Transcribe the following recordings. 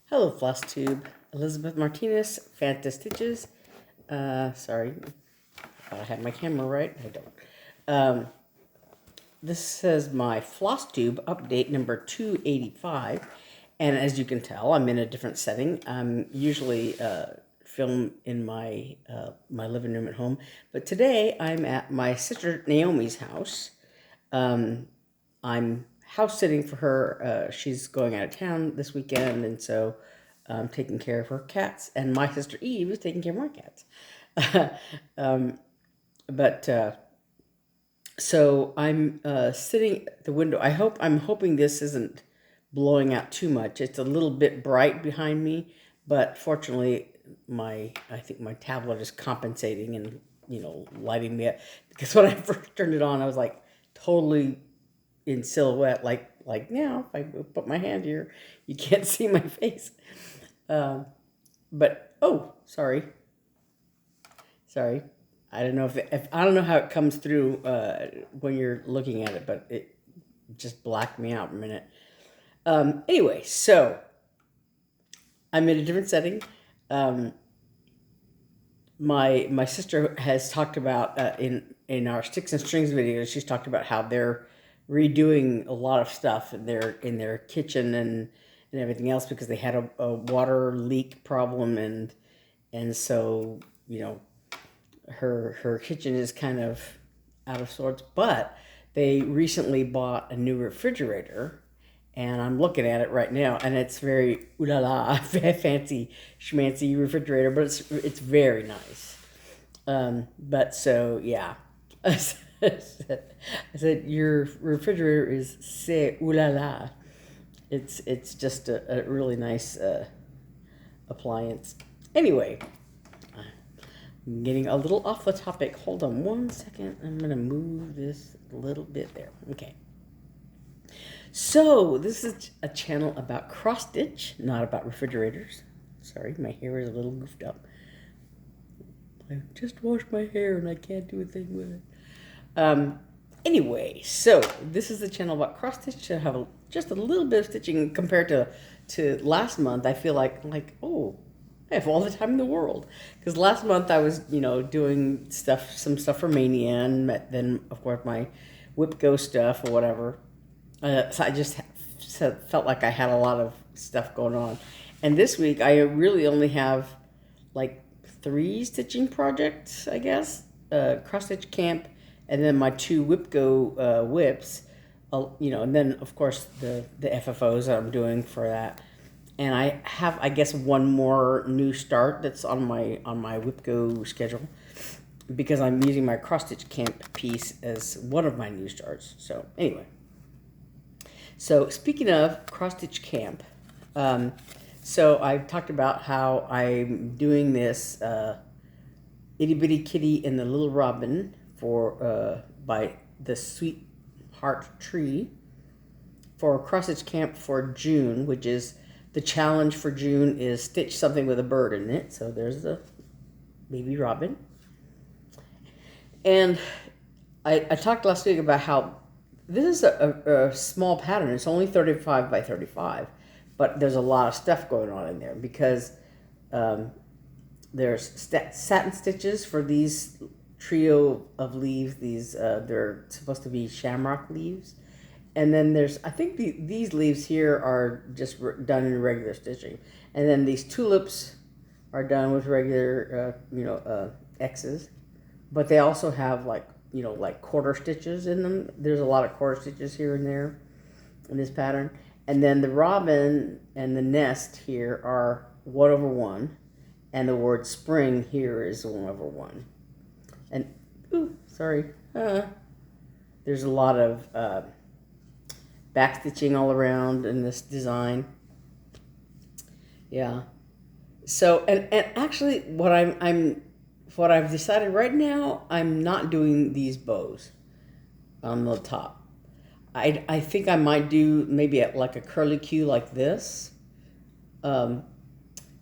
Hello, Flosstube. Elizabeth Martinez, phantastitches. Sorry, I thought I had my camera right. I don't. This says my Flosstube update number 285. And as you can tell, I'm in a different setting. I'm usually film in my my living room at home, but today I'm at my sister Naomi's house. I'm house sitting for her. She's going out of town this weekend, and so I'm taking care of her cats. And my sister Eve is taking care of my cats. But so I'm sitting at the window. I'm hoping this isn't blowing out too much. It's a little bit bright behind me, but fortunately, I think my tablet is compensating and lighting me up, because when I first turned it on, I was like totally in silhouette, like now. If I put my hand here, you can't see my face. But oh, sorry. I don't know if I don't know how it comes through when you're looking at it, but it just blacked me out for a minute. Anyway, so I'm in a different setting. My sister has talked about in our Sticks and Strings video. She's talked about how they're redoing a lot of stuff in their kitchen and everything else, because they had a water leak problem, and so her kitchen is kind of out of sorts. But they recently bought a new refrigerator, and I'm looking at it right now, and it's very ooh la la fancy schmancy refrigerator, but it's very nice. But so yeah, I said your refrigerator is c'est ooh la la. It's just a really nice appliance. Anyway, I'm getting a little off the topic. Hold on one second. I'm gonna move this a little bit there. Okay. So this is a channel about cross stitch, not about refrigerators. Sorry, my hair is a little goofed up. I just washed my hair and I can't do a thing with it. Anyway, so this is the channel about cross stitch. I have just a little bit of stitching compared to last month. I feel like oh, I have all the time in the world, because last month I was doing some stuff for Mania, and then of course my WIPGO stuff or whatever. So I just felt like I had a lot of stuff going on, and this week I really only have like 3 stitching projects, I guess. Cross stitch camp, and then my 2 WIPGO whips, and then of course the FFOs that I'm doing for that. And I have, I guess, one more new start that's on my WIPGO schedule, because I'm using my cross stitch camp piece as one of my new starts. So anyway, so speaking of cross stitch camp, so I've talked about how I'm doing this Itty Bitty Kitty and the Little Robin for by the Sweetheart Tree for cross stitch camp for June, which is the challenge for June is stitch something with a bird in it. So there's the baby robin. And I talked last week about how this is a small pattern. It's only 35 by 35, but there's a lot of stuff going on in there, because there's satin stitches for these trio of leaves. These they're supposed to be shamrock leaves. And then there's, I think these leaves here are just done in regular stitching. And then these tulips are done with regular, X's. But they also have like quarter stitches in them. There's a lot of quarter stitches here and there in this pattern. And then the robin and the nest here are 1/1. And the word spring here is 1/1. And, ooh, sorry. There's a lot of back stitching all around in this design. Yeah. So and actually what I've decided right now, I'm not doing these bows on the top. I think I might do maybe like a curly Q like this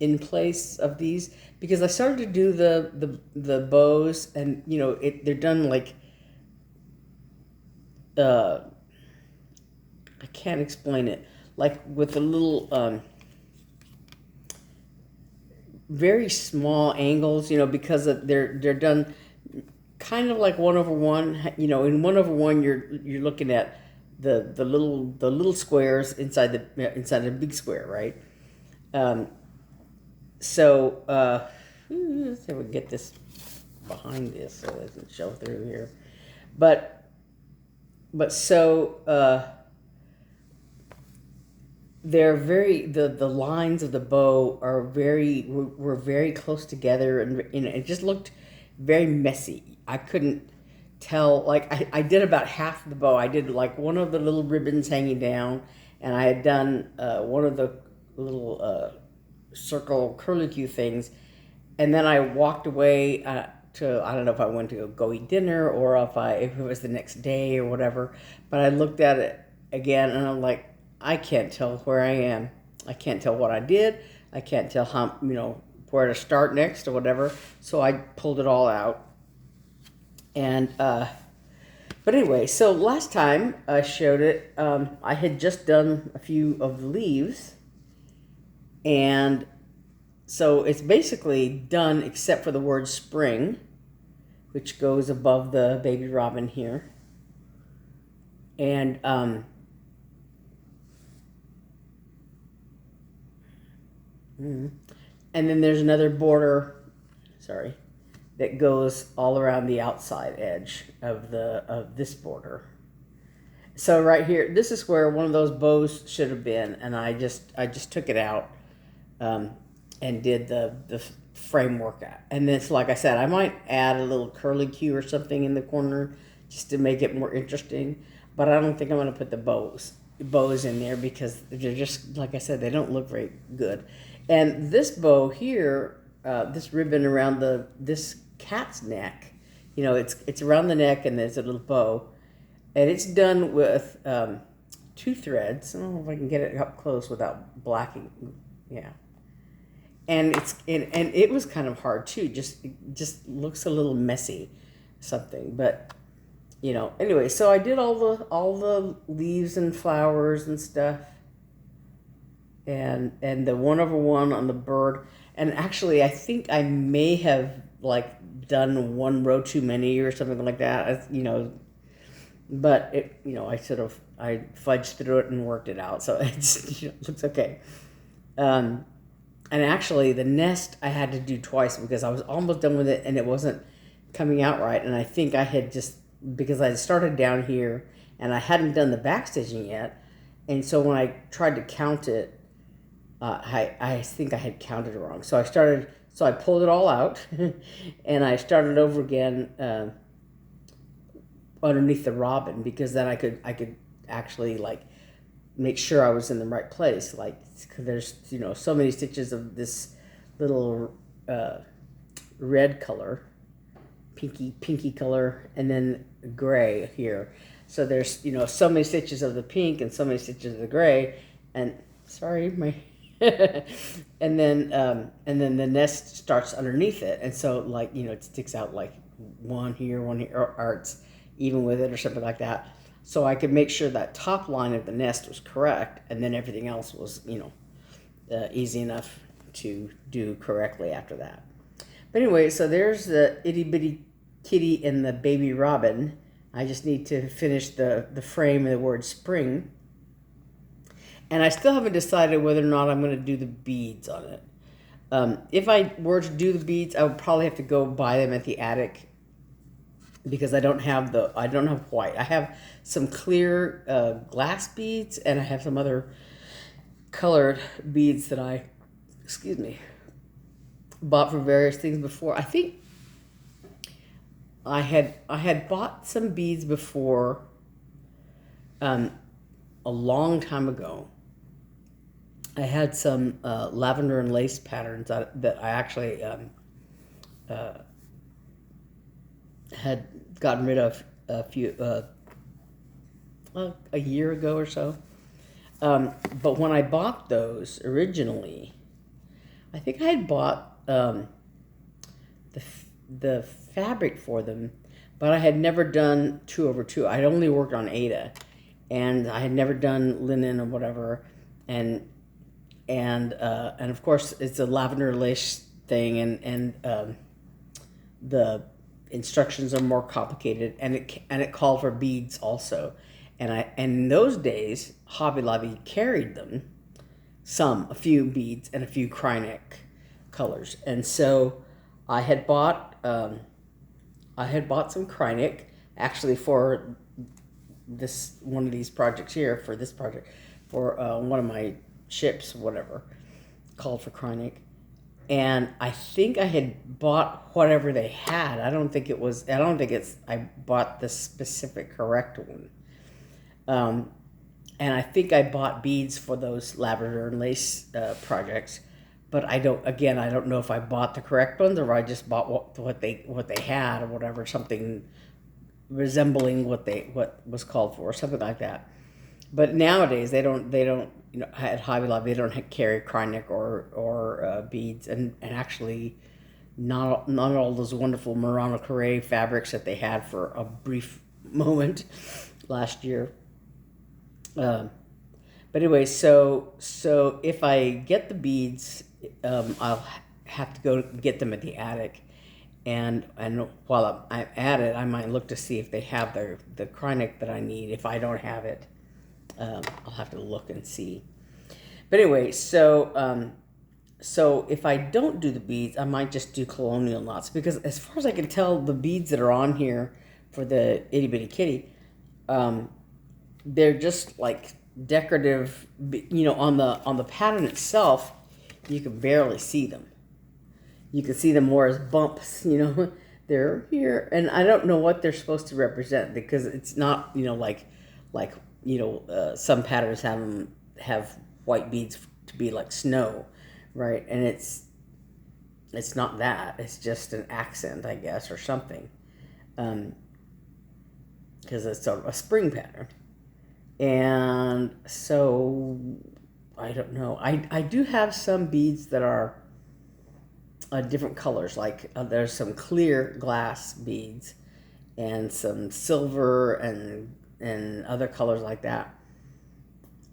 in place of these, because I started to do the bows, and they're done like I can't explain it. Like with a little very small angles, you know, because they're done kind of like 1/1. You know, in 1/1 you're looking at the little squares inside the big square, right? So let's see if we can get this behind this so it doesn't show through here. But so they're very the lines of the bow are were very close together, and it just looked very messy. I couldn't tell, like I did about half of the bow. I did like one of the little ribbons hanging down, and I had done one of the little circle curlicue things, and then I walked away to, I don't know if I went to go eat dinner or if it was the next day or whatever, but I looked at it again and I'm like, I can't tell where I am. I can't tell what I did. I can't tell how, you know, where to start next or whatever. So I pulled it all out. And but anyway, so last time I showed it, I had just done a few of the leaves, and so it's basically done except for the word spring, which goes above the baby robin here. And and then there's another border, sorry, that goes all around the outside edge of this border. So right here, this is where one of those bows should have been, and I just took it out and did the framework. And then, like I said, I might add a little curlicue or something in the corner just to make it more interesting. But I don't think I'm going to put the bows in there because they're just, like I said, they don't look very good. And this bow here, this ribbon around this cat's neck, you know, it's around the neck and there's a little bow, and it's done with 2 threads. I don't know if I can get it up close without blacking. Yeah. And it was kind of hard too. It just looks a little messy, something. But you know, anyway, so I did all the leaves and flowers and stuff, and the 1/1 on the bird. And actually, I think I may have like done 1 row too many or something like that. You know, but it, you know, I fudged through it and worked it out, so it looks okay. And actually, the nest I had to do twice because I was almost done with it and it wasn't coming out right. And I think I had because I started down here and I hadn't done the backstitching yet. And so when I tried to count it, I think I had counted it wrong. So I pulled it all out and I started over again underneath the robin, because then I could actually like make sure I was in the right place. Like, cause there's, you know, so many stitches of this little red color, pinky color, and then gray here. So there's, you know, so many stitches of the pink and so many stitches of the gray, and sorry, my and then the nest starts underneath it, and so, like, you know, it sticks out like one here, or it's even with it or something like that. So I could make sure that top line of the nest was correct, and then everything else was, you know, easy enough to do correctly after that. But anyway, so there's the itty bitty kitty and the baby robin. I just need to finish the frame and the word spring. And I still haven't decided whether or not I'm going to do the beads on it. If I were to do the beads, I would probably have to go buy them at the attic, because I don't have white. I have some clear glass beads, and I have some other colored beads that I, bought for various things before. I think I had bought some beads before, a long time ago. I had some lavender and lace patterns that I actually had gotten rid of a year ago or so. But when I bought those originally, I think I had bought the fabric for them, but I had never done 2/2. I had only worked on Ada, and I had never done linen or whatever. And of course, it's a lavender lace thing, and the instructions are more complicated, and it called for beads also, and in those days Hobby Lobby carried them, a few beads and a few Krynic colors, and so I had bought some Krynic actually for one of these projects here, for this project, for one of my ships, whatever, called for Krynic. And I think I had bought whatever they had. I bought the specific correct one. And I think I bought beads for those lavender and lace projects, but I don't know if I bought the correct ones or I just bought what they had or whatever, something resembling what was called for, something like that. But nowadays they don't at Hobby Lobby they don't carry Krynic or beads, and actually not all those wonderful Murano Carré fabrics that they had for a brief moment last year. But anyway, so if I get the beads, I'll have to go get them at the attic, and while I'm at it, I might look to see if they have the Krynic that I need. If I don't have it, I'll have to look and see. But anyway, so if I don't do the beads, I might just do colonial knots, because as far as I can tell, the beads that are on here for the Itty Bitty Kitty, they're just like decorative, on the pattern itself, you can barely see them. You can see them more as bumps, they're here, and I don't know what they're supposed to represent, because it's not, some patterns have white beads to be like snow, right? And it's not that. It's just an accent, I guess, or something, because it's sort of a spring pattern. And so I don't know. I do have some beads that are different colors. Like there's some clear glass beads and some silver and other colors like that.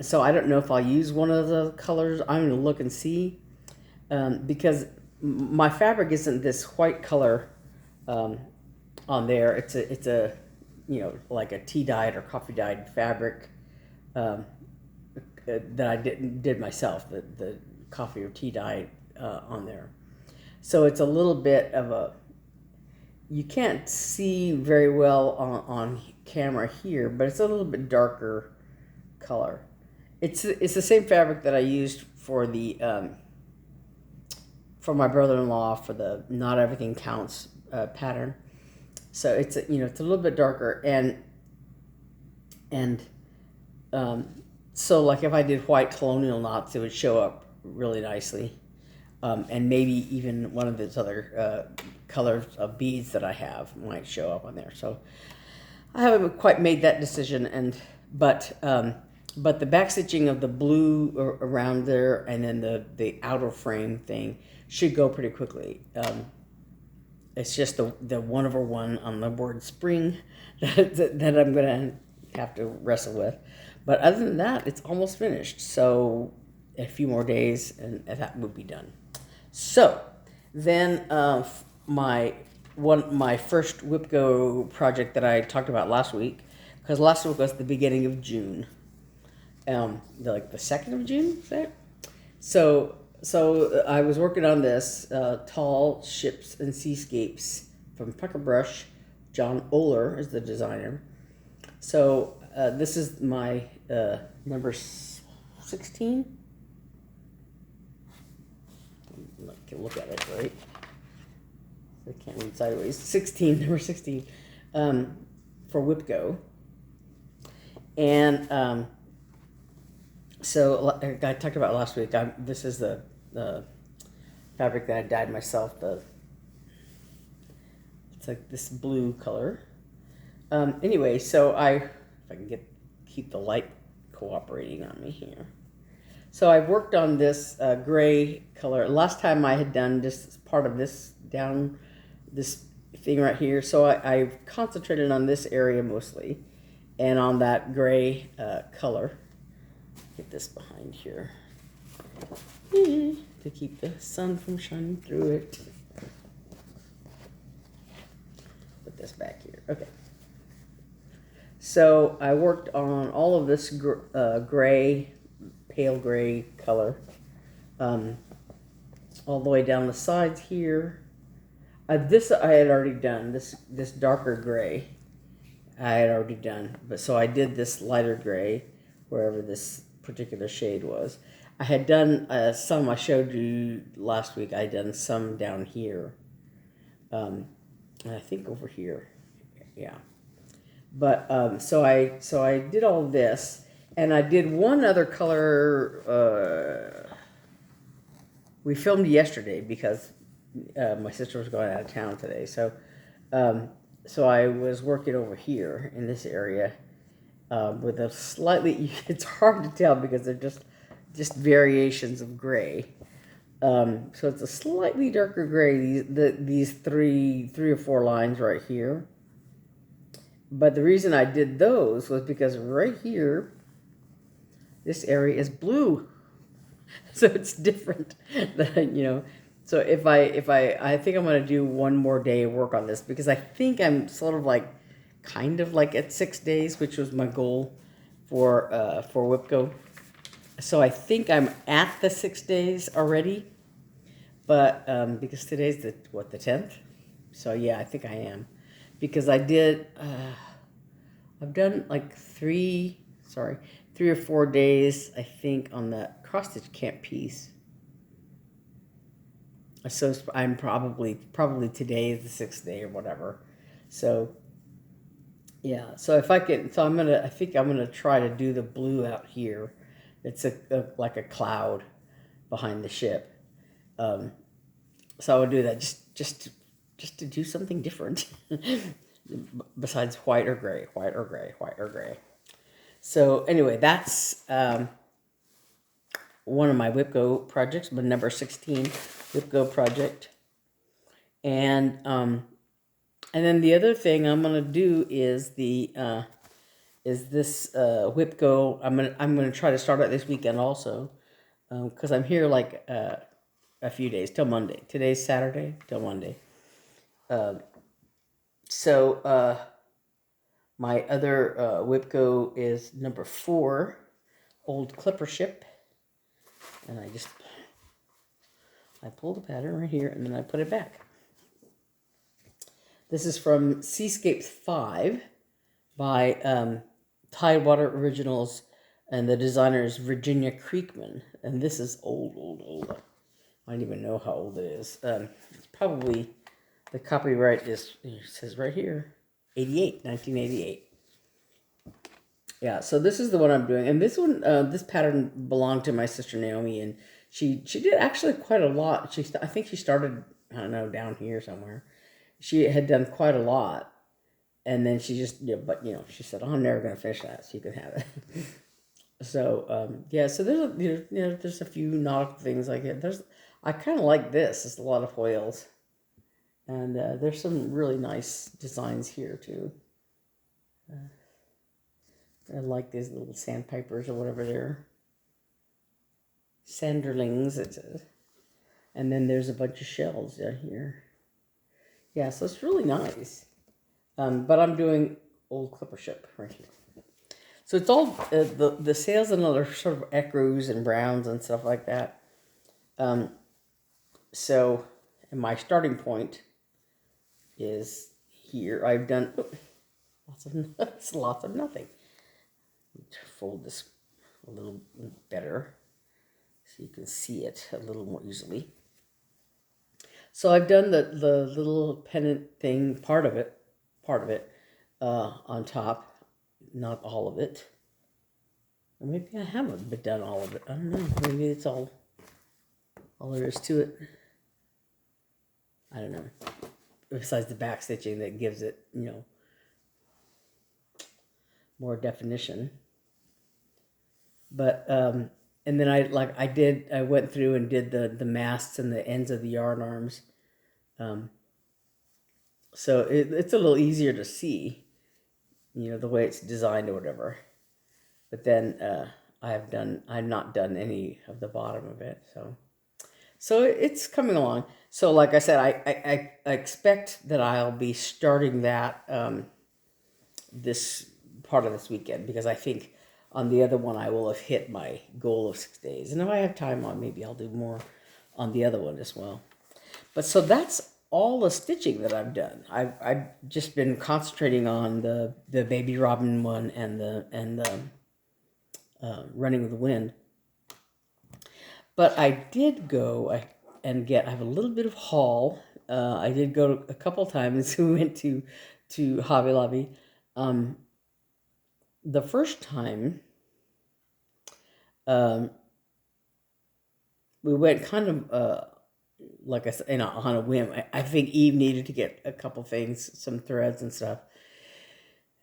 So I don't know if I'll use one of the colors. I'm going to look and see, because my fabric isn't this white color on there. It's a like a tea dyed or coffee dyed fabric that I did myself, the coffee or tea dye on there. So it's a little bit of you can't see very well on camera here, but it's a little bit darker color. It's the same fabric that I used for the for my brother-in-law for the Not Everything Counts pattern. So it's it's a little bit darker, and so like if I did white colonial knots, it would show up really nicely, and maybe even one of those other colors of beads that I have might show up on there. So I haven't quite made that decision, but the back stitching of the blue around there and then the outer frame thing should go pretty quickly. It's just the 1/1 on the word spring that I'm going to have to wrestle with. But other than that, it's almost finished. So a few more days and that would be done. So then my first WIPGO project that I talked about last week, because last week was the beginning of June. Like the 2nd of June, is that? So I was working on this Tall Ships and Seascapes from Puckerbrush. John Ohler is the designer. So this is my number 16. I can look at it, right? I can't read sideways. 16, number 16, for WIPGO. And so I talked about last week. This is the fabric that I dyed myself. It's like this blue color. Anyway, so if I can keep the light cooperating on me here. So I worked on this gray color. Last time I had done just part of this down this thing right here. So I've concentrated on this area mostly, and on that gray color. Get this behind here. to keep the sun from shining through it. Put this back here. Okay. So I worked on all of this gray, pale gray color, all the way down the sides here. This I had already done. This darker gray I had already done, but so I did this lighter gray wherever this particular shade was. I had done some. I showed you last week. I had done some down here, and I think over here, yeah. But so I did all this, and I did one other color. We filmed yesterday because my sister was going out of town today, so so I was working over here in this area with a slightly. It's hard to tell because they're just variations of gray. So it's a slightly darker gray. These three or four lines right here. But the reason I did those was because right here, this area is blue, so it's different. So I think I'm gonna do one more day of work on this because I think I'm sort of like, kind of like at 6 days, which was my goal for WIPGO. So I think I'm at the 6 days already, but because today's the 10th, so yeah, I think I am. Because I did, I've done like 3 or 4 days, I think, on the cross-stitch camp piece. So I'm probably today is the 6th day or whatever. So, yeah, so if I can, so I think I'm gonna try to do the blue out here. It's like a cloud behind the ship. So I would do that just to do something different. Besides white or gray. So anyway, that's one of my WIPGO projects, my number 16 WIPGO project. And then the other thing I'm gonna do is this WIPGO. I'm gonna try to start it this weekend also, because I'm here like a few days till Monday. Today's Saturday till Monday. So my other WIPGO is number 4, Old Clipper Ship, and I pull the pattern right here and then I put it back. This is from Seascapes 5 by Tidewater Originals, and the designer is Virginia Creekman, and this is old. I don't even know how old it is. It's probably, the copyright is, it says right here, 1988. Yeah, so this is the one I'm doing, and this one, this pattern belonged to my sister Naomi, and she did actually quite a lot. I think she started, I don't know, down here somewhere. She had done quite a lot, and then she just, she said, "Oh, I'm never gonna finish that, so you can have it." So yeah, so there's a few nautical things like it. I kind of like this. It's a lot of whales. And there's some really nice designs here, too. I like these little sandpipers or whatever they're. Sanderlings, it says. And then there's a bunch of shells down here. Yeah, so it's really nice. But I'm doing Old Clipper Ship right here. So it's all, the sails and other sort of ecru's and browns and stuff like that. So, and my starting point is here. I've done lots of nothing. Fold this a little better so you can see it a little more easily. So I've done the little pennant thing, part of it, on top, not all of it. Or maybe I haven't done all of it. I don't know. Maybe it's all there is to it. I don't know. Besides the back stitching that gives it, more definition. But and then I went through and did the masts and the ends of the yarn arms. So it's a little easier to see, the way it's designed or whatever. But then I've not done any of the bottom of it. So it's coming along. So like I said, I expect that I'll be starting that this part of this weekend, because I think on the other one I will have hit my goal of 6 days. And if I have time on, maybe I'll do more on the other one as well. But so that's all the stitching that I've done. I've just been concentrating on the baby robin one and the running with the wind. But I did go and get. I have a little bit of haul. I did go a couple times. We went to Hobby Lobby. The first time, we went kind of like I said, on a whim. I think Eve needed to get a couple things, some threads and stuff.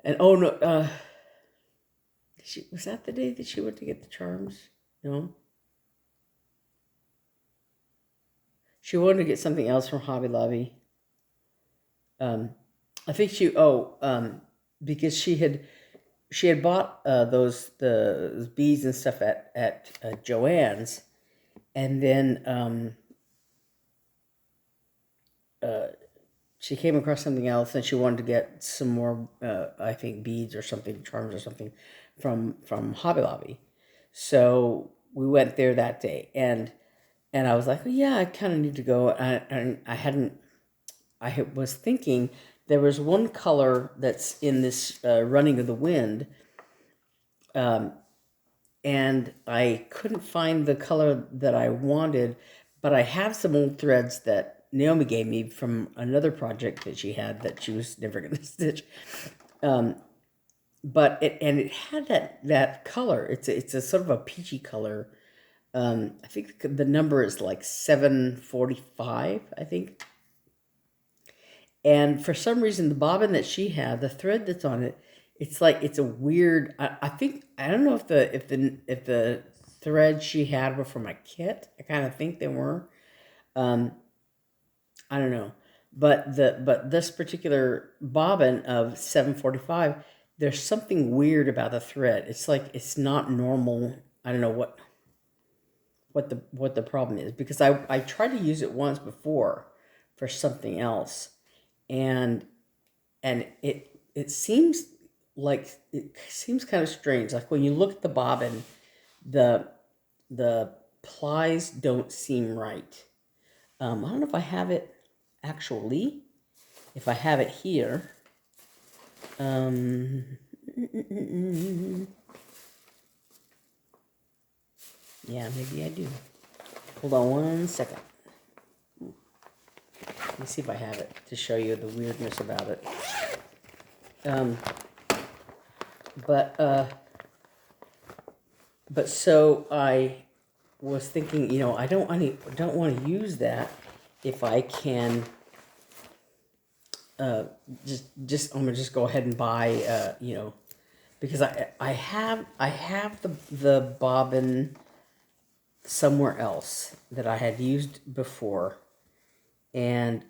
And oh no, was that the day that she went to get the charms? No, she wanted to get something else from Hobby Lobby. I think because she had bought those beads and stuff at Joann's, and then she came across something else, and she wanted to get some more, I think, beads or something, charms or something, from Hobby Lobby. So we went there that day, and I was like, well, yeah, I kind of need to go. And I was thinking there was one color that's in this Running of the Wind, and I couldn't find the color that I wanted, but I have some old threads that Naomi gave me from another project that she had that she was never going to stitch. But it had that color. It's a sort of a peachy color. I think the number is like 745, I think. And for some reason, the bobbin that she had, the thread that's on it, it's a weird. I think, I don't know if the threads she had were from a kit. I kind of think they were. I don't know, but this particular bobbin of 745, there's something weird about the thread. It's like it's not normal. I don't know what the problem is, because I tried to use it once before for something else, and it seems kind of strange. Like when you look at the bobbin, the plies don't seem right. I don't know if I have it actually. If I have it here, yeah, maybe I do. Hold on one second. Let me see if I have it to show you the weirdness about it. But so I was thinking, I don't want to use that if I can. Just I'm gonna just go ahead and buy, because I have the bobbin somewhere else that I had used before, and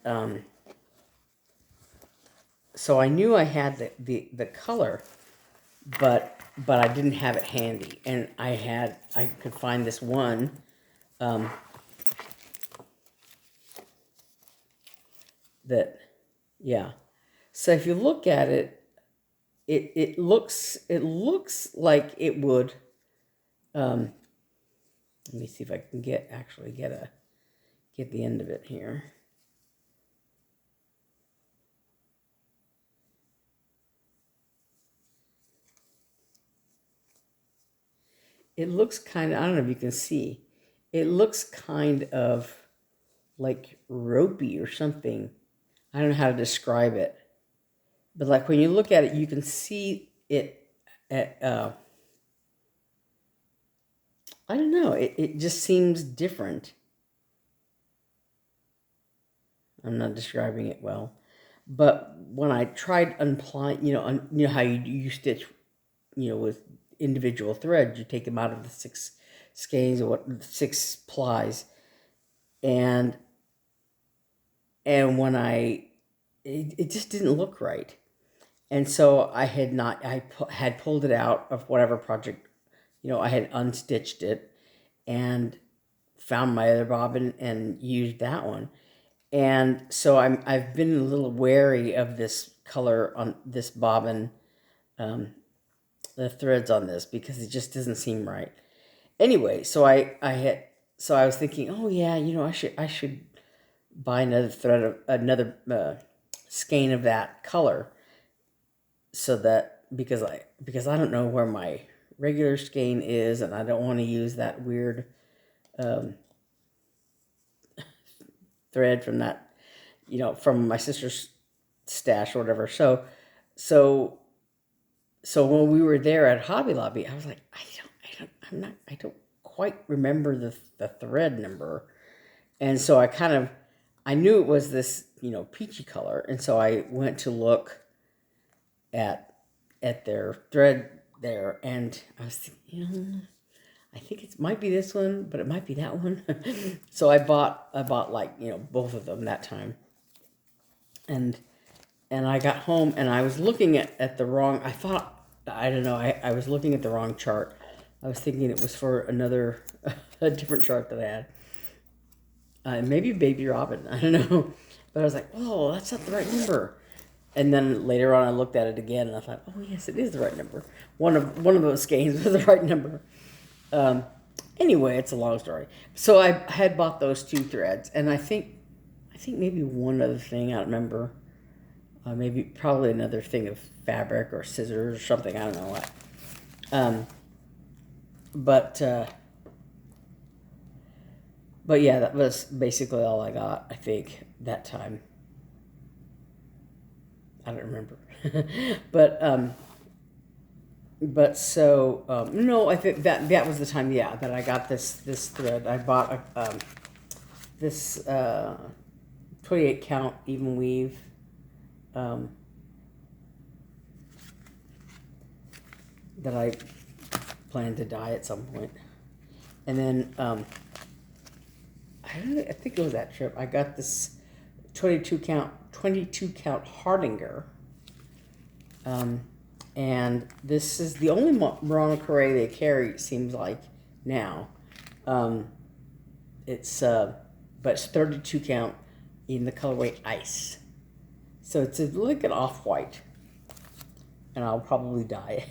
so I knew I had the color, but I didn't have it handy, and I could find this one. Yeah. So if you look at it, it looks like it would. Let me see if I can get the end of it here. It looks kind of, I don't know if you can see, it looks kind of like ropey or something. I don't know how to describe it. But like when you look at it, you can see it at, I don't know, it just seems different. I'm not describing it well. But when I tried unplying, how you stitch, with individual threads, you take them out of the 6 skeins or 6 plies, and when it just didn't look right, and so I had pulled it out of whatever project, I had unstitched it, and found my other bobbin and used that one. And so I've been a little wary of this color on this bobbin, the threads on this, because it just doesn't seem right. Anyway, so I was thinking, oh yeah, I should buy another thread, another skein of that color, so that because I don't know where my regular skein is, and I don't want to use that weird thread from that, from my sister's stash or whatever. So when we were there at Hobby Lobby, I was like, I don't quite remember the thread number, and so I knew it was this peachy color, and so I went to look at their thread there, and I was thinking, I think it might be this one, but it might be that one. So I bought like both of them that time, and I got home and I was looking at the wrong. I don't know. I was looking at the wrong chart. I was thinking it was for a different chart that I had. Maybe Baby Robin. I don't know. But I was like, oh, that's not the right number. And then later on, I looked at it again, and I thought, oh yes, it is the right number. One of those skeins was the right number. Anyway, it's a long story. So I had bought those 2 threads, and I think maybe one other thing. I don't remember. Probably another thing of fabric or scissors or something. I don't know what. But yeah, that was basically all I got, I think, that time. I don't remember. No, I think that was the time, yeah, that I got this thread. I bought this 28 count even weave. That I plan to dye at some point. And then I think it was that trip. I got this 22 count Hardinger. And this is the only Murano Carré they carry, it seems like, now. But it's 32 count in the colorway Ice. So it's like an off-white. And I'll probably dye it.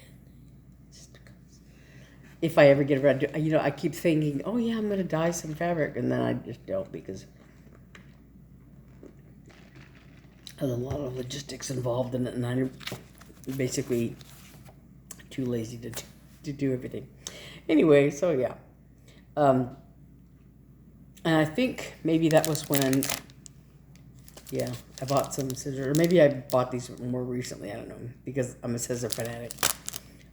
If I ever get around to, I keep thinking, oh yeah, I'm going to dye some fabric, and then I just don't, because there's a lot of logistics involved in it, and I'm basically too lazy to do everything. Anyway, so yeah. And I think maybe that was when, yeah, I bought some scissors, or maybe I bought these more recently, I don't know, because I'm a scissor fanatic.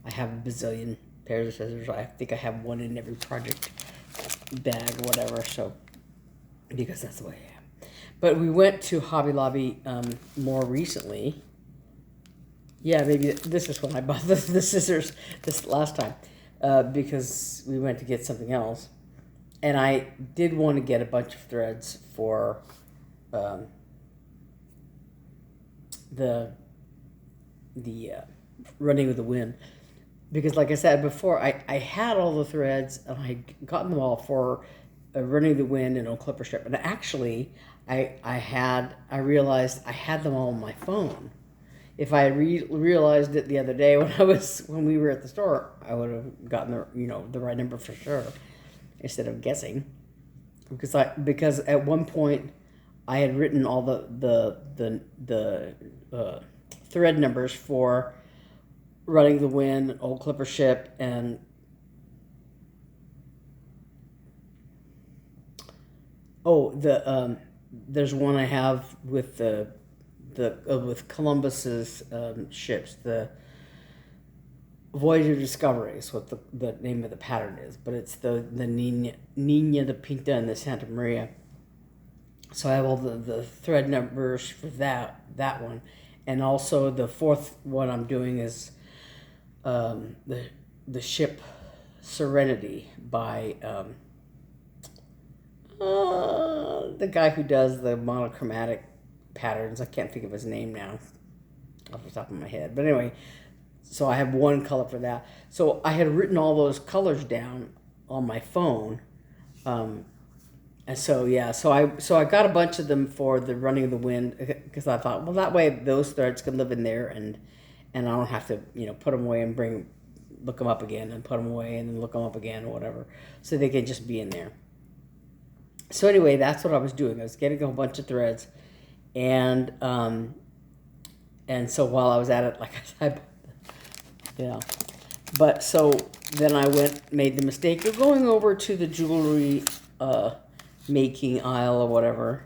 I have a bazillion pairs of scissors. I think I have one in every project bag or whatever, so, because that's the way I am. But we went to Hobby Lobby more recently. Yeah, maybe this is when I bought the scissors this last time, because we went to get something else. And I did want to get a bunch of threads for the Running with the Wind. Because like I said before, I had all the threads, and I had gotten them all for Running with the Wind and Old Clipper Strip. And actually, I realized I had them all on my phone. If I had realized it the other day when we were at the store, I would have gotten the right number for sure, instead of guessing. Because at one point I had written all the thread numbers for Running the Wind, Old Clipper Ship, and there's one I have with with Columbus's ships, the Voyage of Discovery is what the name of the pattern is, but it's the Nina, the Pinta, and the Santa Maria. So I have all the thread numbers for that one, and also the fourth one I'm doing is the ship Serenity by the guy who does the monochromatic patterns. I can't think of his name now off the top of my head, but anyway, so I have one color for that. So I had written all those colors down on my phone, And so yeah, so I got a bunch of them for the running of the wind because I thought, well, that way those threads can live in there, and I don't have to put them away and look them up again and put them away and then look them up again or whatever, so they can just be in there. So anyway, that's what I was doing. I was getting a whole bunch of threads, and so while I was at it, like I said, but so then I made the mistake of going over to the jewelry making aisle or whatever,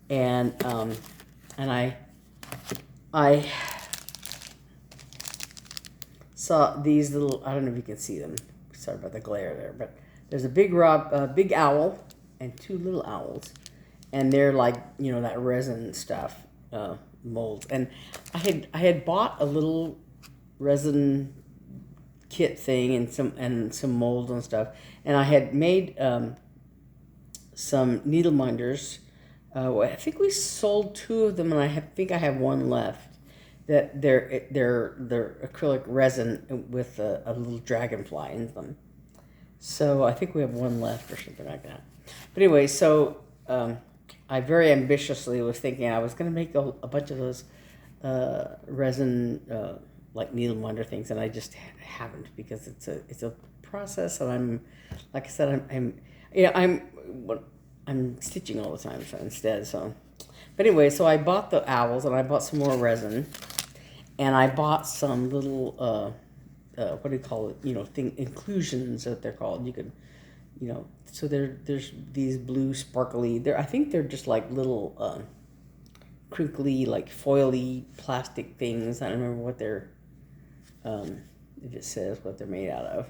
and I saw these little, I don't know if you can see them, sorry about the glare there, but there's a big owl and two little owls, and they're like that resin stuff, molds, and I had bought a little resin kit thing and some molds and stuff, and I had made some needle minders. I think we sold 2 of them, and I think I have 1 left. That they're acrylic resin with a little dragonfly in them. So I think we have 1 left or something like that. But anyway, so I very ambitiously was thinking I was going to make a bunch of those resin like needle minder things, and I just haven't, because it's a process, and I'm, like I said, I'm stitching all the time, so instead. So, but anyway, so I bought the owls, and I bought some more resin, and I bought some little what do you call it? Inclusions that they're called. You could, so there's these blue sparkly. I think they're just like little crinkly, like foily plastic things. I don't remember what they're. If it says what they're made out of.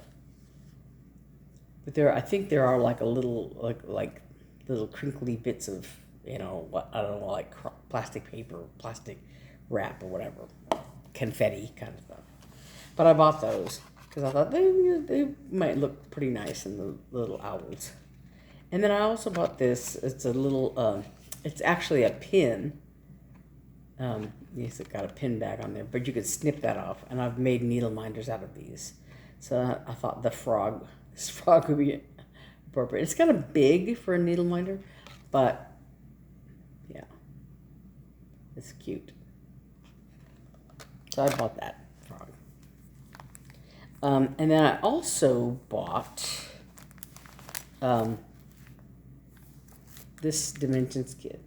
But I think there are like a little like little crinkly bits of what, I don't know, like plastic paper, plastic wrap or whatever, confetti kind of stuff. But I bought those because I thought they might look pretty nice in the little owls. And then I also bought this. It's a little. It's actually a pin. Yes, it got a pin bag on there, but you could snip that off. And I've made needle minders out of these. So I thought this frog would be appropriate. It's kind of big for a needle minder, but yeah, it's cute. So I bought that frog. And then I also bought this dimensions kit.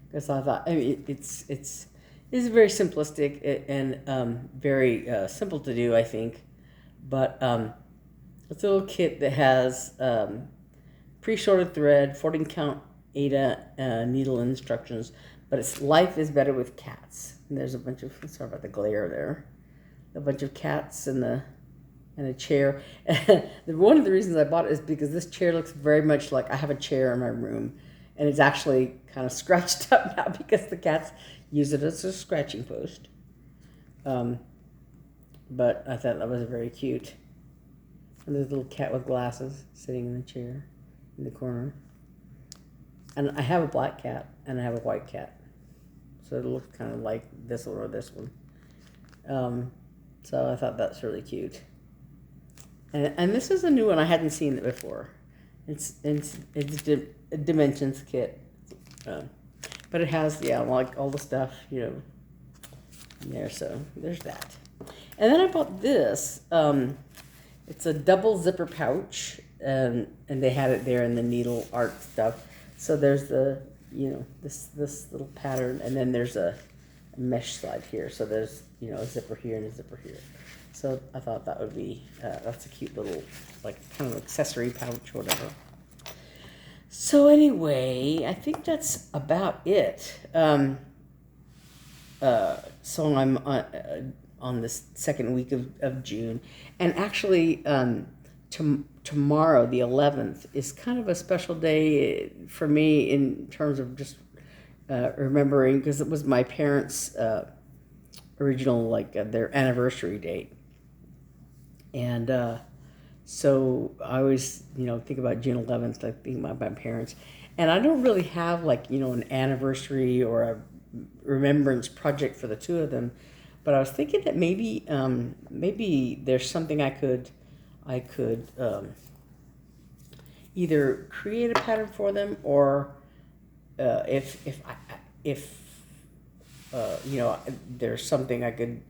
Because I thought, it's very simplistic and very simple to do, I think. But it's a little kit that has pre-sorted thread, 14 count Ada needle instructions. But it's life is better with cats. And there's a bunch of, sorry about the glare there, a bunch of cats and a chair. One of the reasons I bought it is because this chair looks very much like I have a chair in my room. And it's actually kind of scratched up now because the cats use it as a scratching post. But I thought that was very cute. And there's a little cat with glasses sitting in the chair in the corner. And I have a black cat and I have a white cat. So it looks kind of like this one or this one. So I thought that's really cute. And this is a new one. I hadn't seen it before. It's a dimensions kit, but it has like all the stuff in there. So there's that. And then I bought this. It's a double zipper pouch, and they had it there in the needle art stuff. So there's the this little pattern, and then there's a mesh slide here. So there's a zipper here and a zipper here. So I thought that would be that's a cute little like kind of accessory pouch or whatever. So anyway, I think that's about it. So I'm on this second week of June, and actually tomorrow, the 11th, is kind of a special day for me in terms of just remembering, because it was my parents' original, their anniversary date. And so I always, think about June 11th, I think about my parents. And I don't really have, an anniversary or a remembrance project for the two of them. But I was thinking that maybe there's something I could either create a pattern for them, or if there's something I could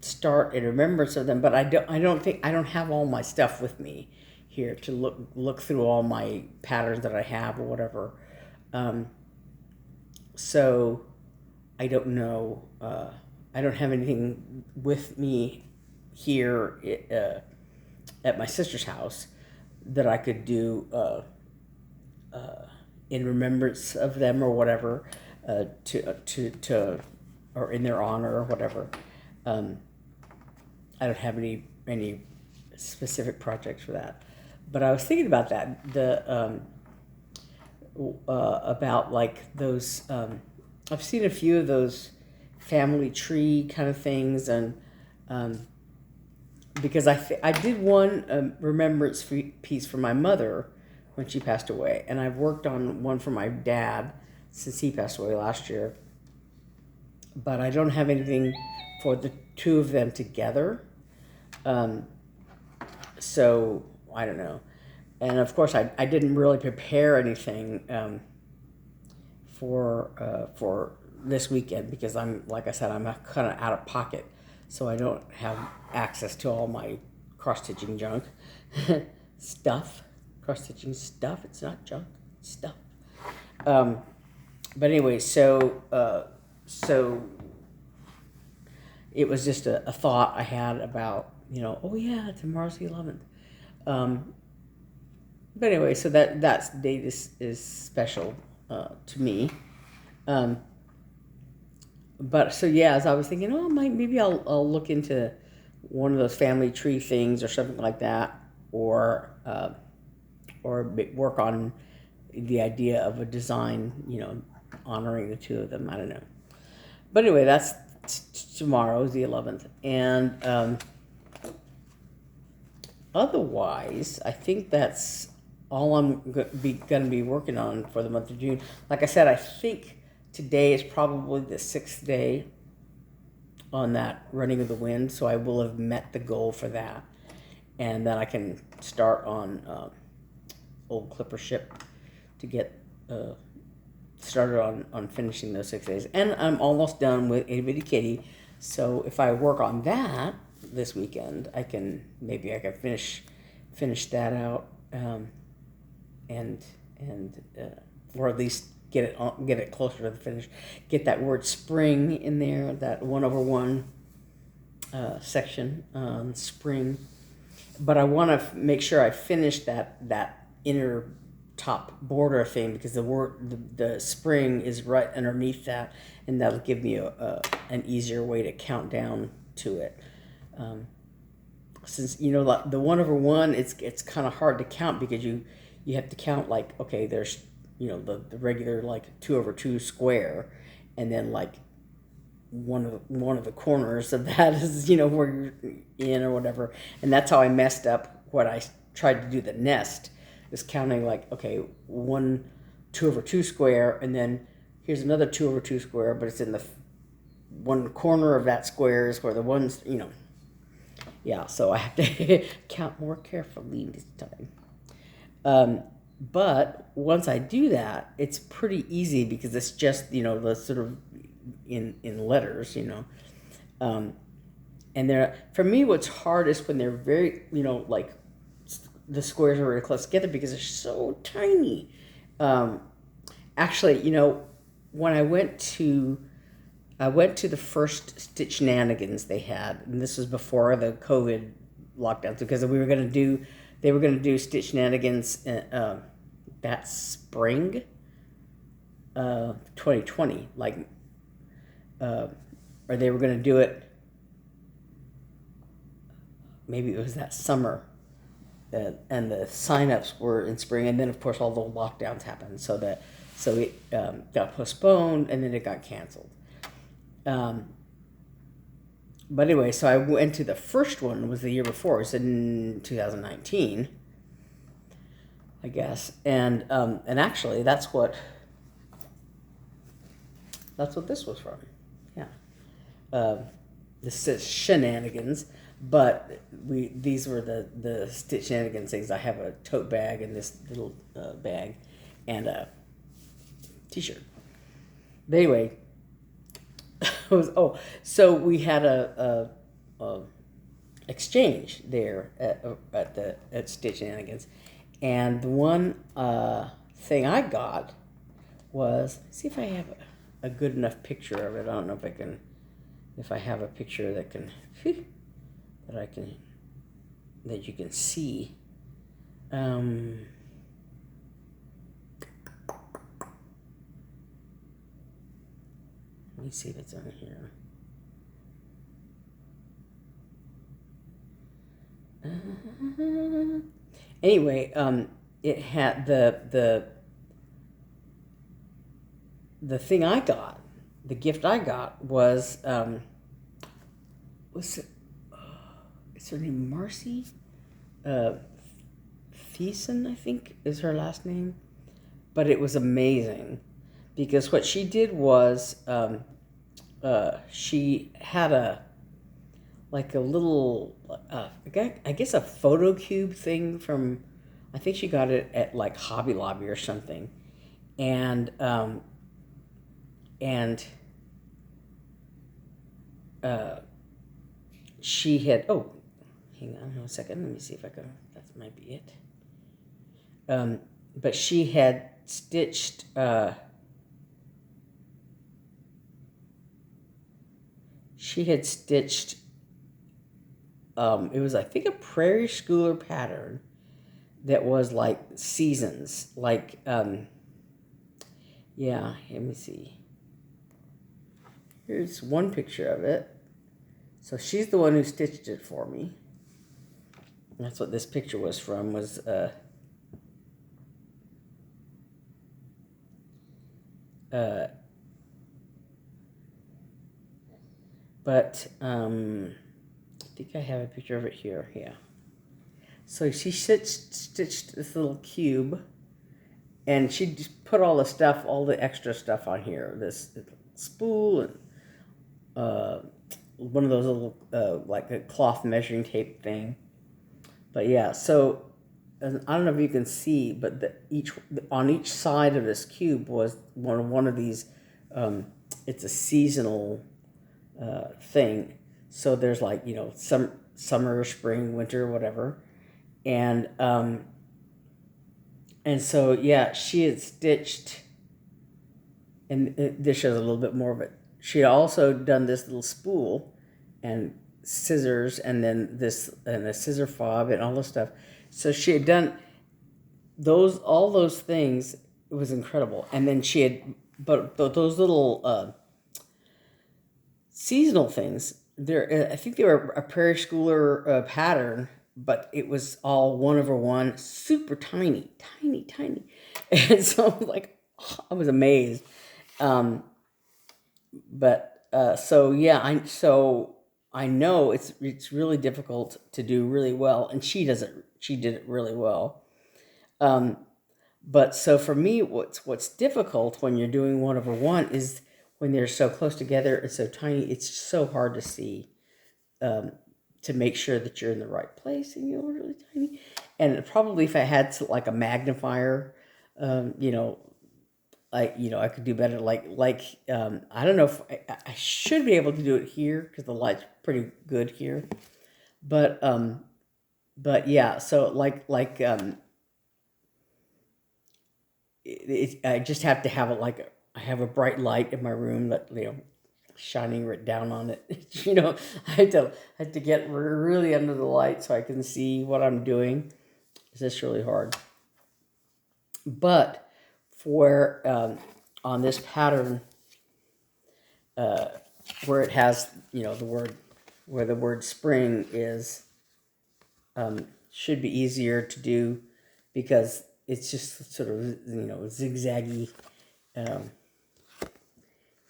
start in remembrance of them. But I don't have all my stuff with me here to look through all my patterns that I have or whatever. So I don't know. I don't have anything with me here at my sister's house that I could do in remembrance of them or whatever, to or in their honor or whatever. I don't have any specific projects for that, but I was thinking about that, about like those. I've seen a few of those family tree kind of things, and because I did one remembrance piece for my mother when she passed away, and I've worked on one for my dad since he passed away last year, but I don't have anything for the two of them together. So I don't know. And of course I didn't really prepare anything for this weekend, because like I said, I'm kind of out of pocket, so I don't have access to all my cross-stitching junk cross-stitching stuff. It's not junk, it's stuff. But anyway, so it was just a thought I had about, oh yeah, tomorrow's the 11th. But anyway, so that date is special to me. But so yeah, as I was thinking, maybe I'll look into one of those family tree things or something like that, or work on the idea of a design, honoring the two of them. I don't know. But anyway, that's tomorrow's the 11th, and otherwise, I think that's all I'm going to be working on for the month of June. Like I said, I think today is probably the 6th day on that running of the wind, so I will have met the goal for that, and then I can start on old clipper ship to get started on finishing those 6 days. And I'm almost done with Itty Bitty Kitty, so if I work on that this weekend, I can finish that out, and or at least get it closer to the finish. Get that word spring in there, that 1/1 section on spring. But I want to make sure I finish that inner top border thing, because the spring is right underneath that, and that'll give me an easier way to count down to it. Since the 1/1, it's kind of hard to count, because you have to count, like, okay, there's the regular, like, 2/2 square, and then like one of the corners of that is where you're in or whatever. And that's how I messed up when I tried to do the nest, is counting, like, okay, 2/2 square, and then here's another 2/2 square, but it's in the one corner of that square is where the ones, yeah, so I have to count more carefully this time. But once I do that, it's pretty easy, because it's just, the sort of in letters, and for me, what's hard is when they're very, like, the squares are really close together, because they're so tiny. Actually, when I went to the first Stitch Shenanigans they had, and this was before the COVID lockdowns, because they were going to do Stitch Shenanigans that spring, 2020, like, or they were going to do it, maybe it was that summer, and the sign-ups were in spring, and then of course all the lockdowns happened, so it got postponed, and then it got canceled. But anyway, so I went to the first one, was the year before. It was in 2019, I guess, and actually that's what this was from. Yeah, this is Shenanigans, But these were the stitch shenanigans things. I have a tote bag and this little bag and a t-shirt. But anyway, so we had a exchange there at Stitch Shenanigans, and the one thing I got was, see if I have a good enough picture of it. I don't know if I have a picture that you can see. Let me see if it's on here. Anyway, it had the thing I got, the gift I got was is her name Marcy? Thiessen, I think, is her last name. But it was amazing because what she did was she had a little, I guess a photo cube thing from, I think she got it at like Hobby Lobby or something. And she had, hang on a second, let me see if I can, that might be it. But she had stitched, it was, I think, a Prairie Schooler pattern that was like seasons, like, yeah, let me see. Here's one picture of it. So she's the one who stitched it for me. That's what this picture was from, but I think I have a picture of it here. Yeah. So she stitched this little cube, and she just put all the extra stuff on here. This spool and one of those little like a cloth measuring tape thing. But yeah, so I don't know if you can see, but on each side of this cube was one of these. It's a seasonal thing. So there's like, summer, spring, winter, whatever. And so, yeah, she had stitched, and this shows a little bit more of it. She had also done this little spool and scissors, and then a scissor fob and all this stuff. So she had done all those things. It was incredible. And then she had, but those little seasonal things, I think they were a Prairie Schooler pattern, but it was all 1/1, super tiny. And so I was like, I was amazed. So yeah, I know it's really difficult to do really well, and she did it really well. But so for me, what's difficult when you're doing 1/1 is when they're so close together and so tiny. It's so hard to see, to make sure that you're in the right place and you're really tiny. And probably if I had like a magnifier, I could do better. Like I don't know if I should be able to do it here because the light's pretty good here. But yeah, so I just have to have it I have a bright light in my room that shining right down on it. I had to get really under the light so I can see what I'm doing. It's just really hard. But for on this pattern, where it has the word spring is, should be easier to do because it's just sort of zigzaggy.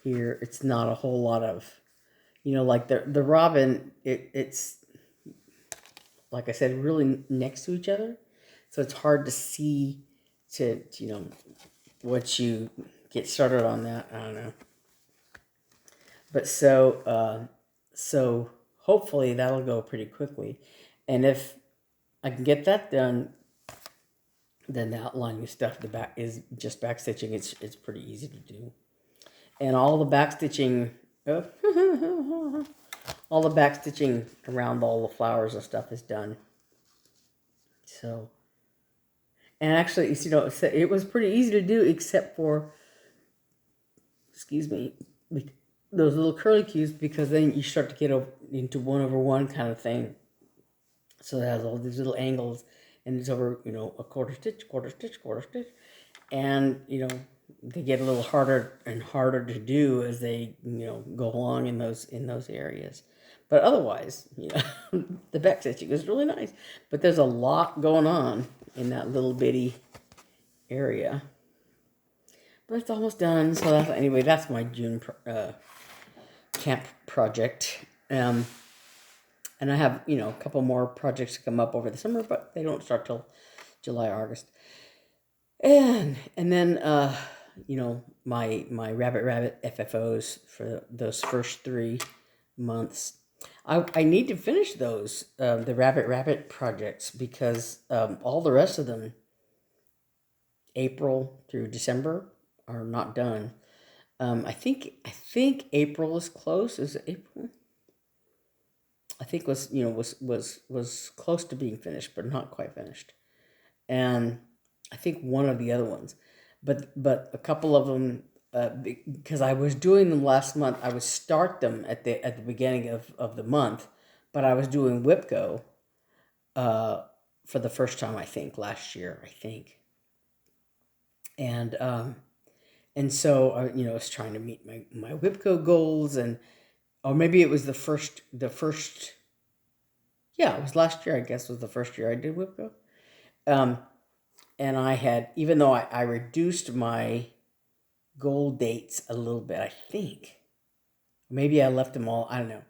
Here it's not a whole lot of like the robin, it's like I said, really next to each other, so it's hard to see once you get started on that. I don't know. But so hopefully that'll go pretty quickly. And if I can get that done, then the outlining stuff, the back is just back stitching. It's pretty easy to do. And all the back stitching, all the back stitching around all the flowers and stuff is done. So, and actually, you know, it was pretty easy to do except for, excuse me, those little curlicues, because then you start to get into 1/1 kind of thing. So it has all these little angles, and it's over, you know, a quarter stitch, quarter stitch, quarter stitch, and you know they get a little harder and harder to do as they, you know, go along in those areas. But otherwise, you know, the back stitching is really nice. But there's a lot going on in that little bitty area. But it's almost done. So that's, anyway, that's my June camp project. And I have, you know, a couple more projects to come up over the summer, but they don't start till July, August. And then, you know, my rabbit FFOs for those first 3 months. I need to finish those, the rabbit projects, because all the rest of them, April through December, are not done. I think April is close. Is it April? I think was close to being finished, but not quite finished. And I think one of the other ones, but a couple of them, because I was doing them last month. I would start them at the beginning of the month, but I was doing WIPGO for the first time, I think, last year, I think. And so, you know, I was trying to meet my WIPGO goals, or maybe it was the first, yeah, it was last year, I guess, was the first year I did WIPGO. And I had, even though I reduced my goal dates a little bit, I think. Maybe I left them all, I don't know.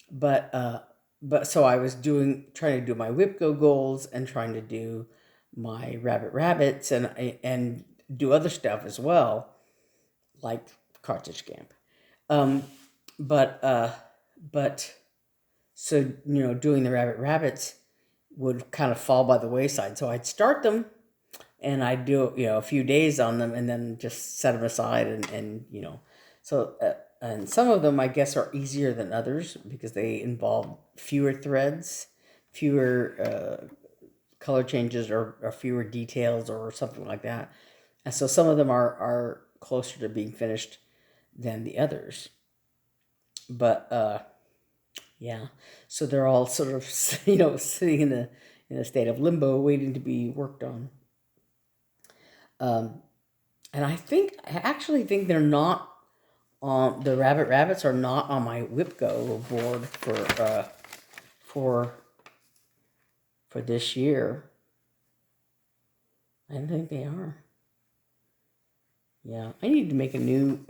But so I was trying to do my WIPGO goals and trying to do my rabbits and do other stuff as well, like Cartridge Camp. But so, you know, doing the rabbits would kind of fall by the wayside. So I'd start them and I'd do, you know, a few days on them and then just set them aside and you know. So, and some of them, I guess, are easier than others because they involve fewer threads, fewer color changes, or fewer details or something like that. And so some of them are closer to being finished than the others. But yeah, so they're all sort of, you know, sitting in a state of limbo, waiting to be worked on. And I actually think they're not on, the rabbits are not on my WIPGO board for this year. I don't think they are. Yeah, I need to make a new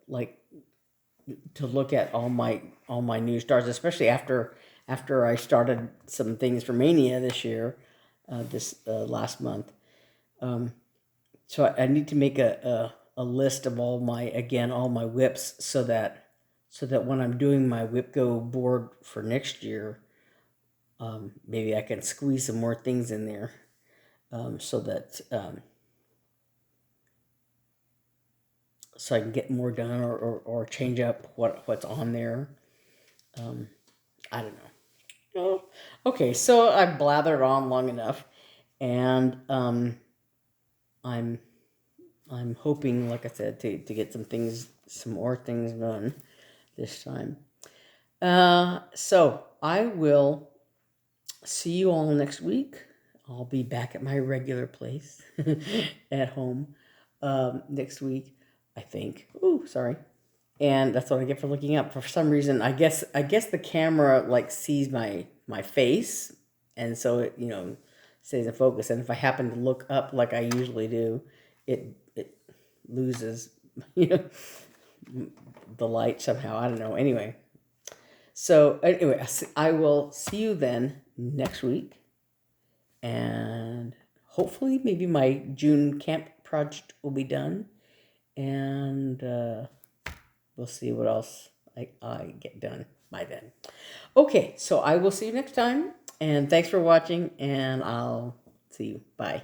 like, to look at all my new stars, especially after I started some things for Mania this year, this last month. So I need to make a list of all my WIPs, so that when I'm doing my WIPGO board for next year, maybe I can squeeze some more things in there, so that so I can get more done, or change up what's on there. I don't know. Oh, okay, so I've blathered on long enough, and I'm hoping, like I said, to get some more things done this time. So I will see you all next week. I'll be back at my regular place at home next week, I think. Ooh, sorry. And that's what I get for looking up. For some reason, I guess the camera like sees my face, and so it, you know, stays in focus. And if I happen to look up like I usually do, it loses, you know, the light somehow. I don't know. Anyway, so anyway, I will see you then next week, and hopefully maybe my June camp project will be done, and we'll see what else I get done by then. Okay, so I will see you next time, and thanks for watching, and I'll see you. Bye.